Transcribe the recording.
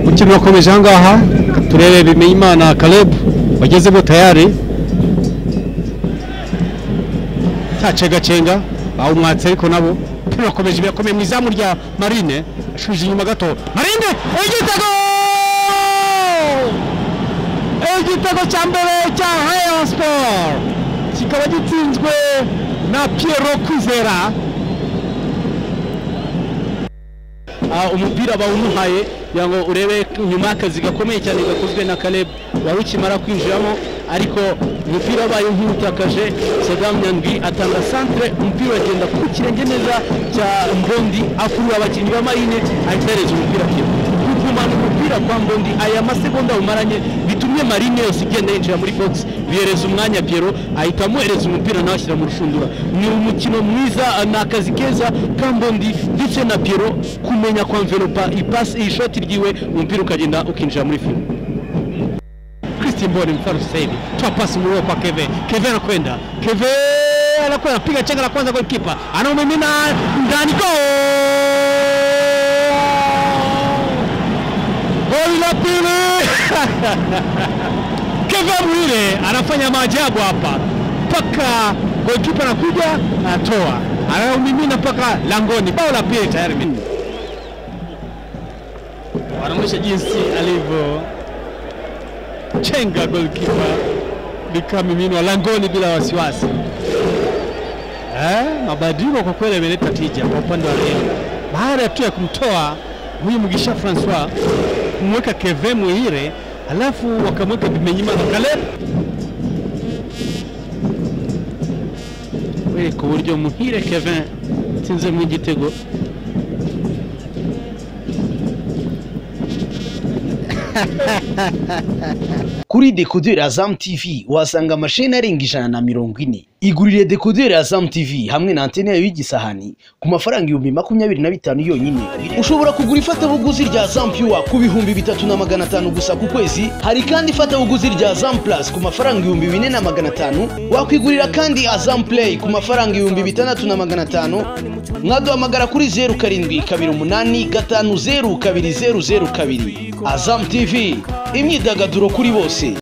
Umukino wakomeje ahangaha turebe Bimenyimana Caleb wagezemo tayari tacenga bawo umwatse ariko nabo turakomeje birakomeye mu izamu rya Marine ashuje inyuma gato Marine igitego cya mbere cya Rayon Sport kikaba gitsinzwe na Pierrot Kwizera. Umupira bawumuhaye yango urebe nyuma akazi gakomeye cyane gakozwe na Caleb wari ukimara kwinjiramo, ariko umupira wabaye nk'utakaje. Saddam Nyandwi atanga centre, umupira agenda ku kirenge neza cya Mbondi akurura abakinnyi ba Marine ahitereza umupira kumana umupira kwa Mbondi. Aya masegonda umaranye bitumye Marine yose igenda yinjira muri box, bihereza umwanya Pierrot ahita amuhereza umupira nawe ashyira mu rushundura. Ni umukino mwiza n'akazi keza ka Mbondi ndetse na Pierrot kumenya kwa envelopa ipasi ishoti ryiwe umupira ukagenda ukinjira muri film. Christian Mboni mfano sasa toa pasi muro kwa Keve anakwenda anakwenda piga chenga la kwanza goalkeeper anaumimina ndani goli la pili. Keve Mwile anafanya maajabu hapa, paka goalkeeper anakuja anatoa anaumimina paka langoni. Bao la pili tayari wanaonyesha jinsi alivyo chenga goalkeeper bikamimino langoni bila wasiwasi. Mabadiliko kwa kweli yameleta tija kwa upande wa Rayon. Baada tu ya kumtoa huyu Mugisha Francois kumweka Keve Mwile alafu wakamweka Bimenyimana Caleb, wewe ku buryo Muhire Keve tinze mu gitego. Kuri decoder Azam TV wasanga mashine arenga 140. Igurire decoder Azam TV hamwe na antene yayo y'igisahani ku mafaranga 25,000 yonyine. Ushobora kugura ifatabuguzi rya Azam Pure ku 3,500 gusa ku kwezi. Hari kandi ifatabuguzi rya Azam Plus ku mafaranga 4,500. Wakwigurira kandi Azam Play ku mafaranga 6,500. Mwaduhamagara kuri 0728500202. Azam TV, imyidagaduro kuri bose.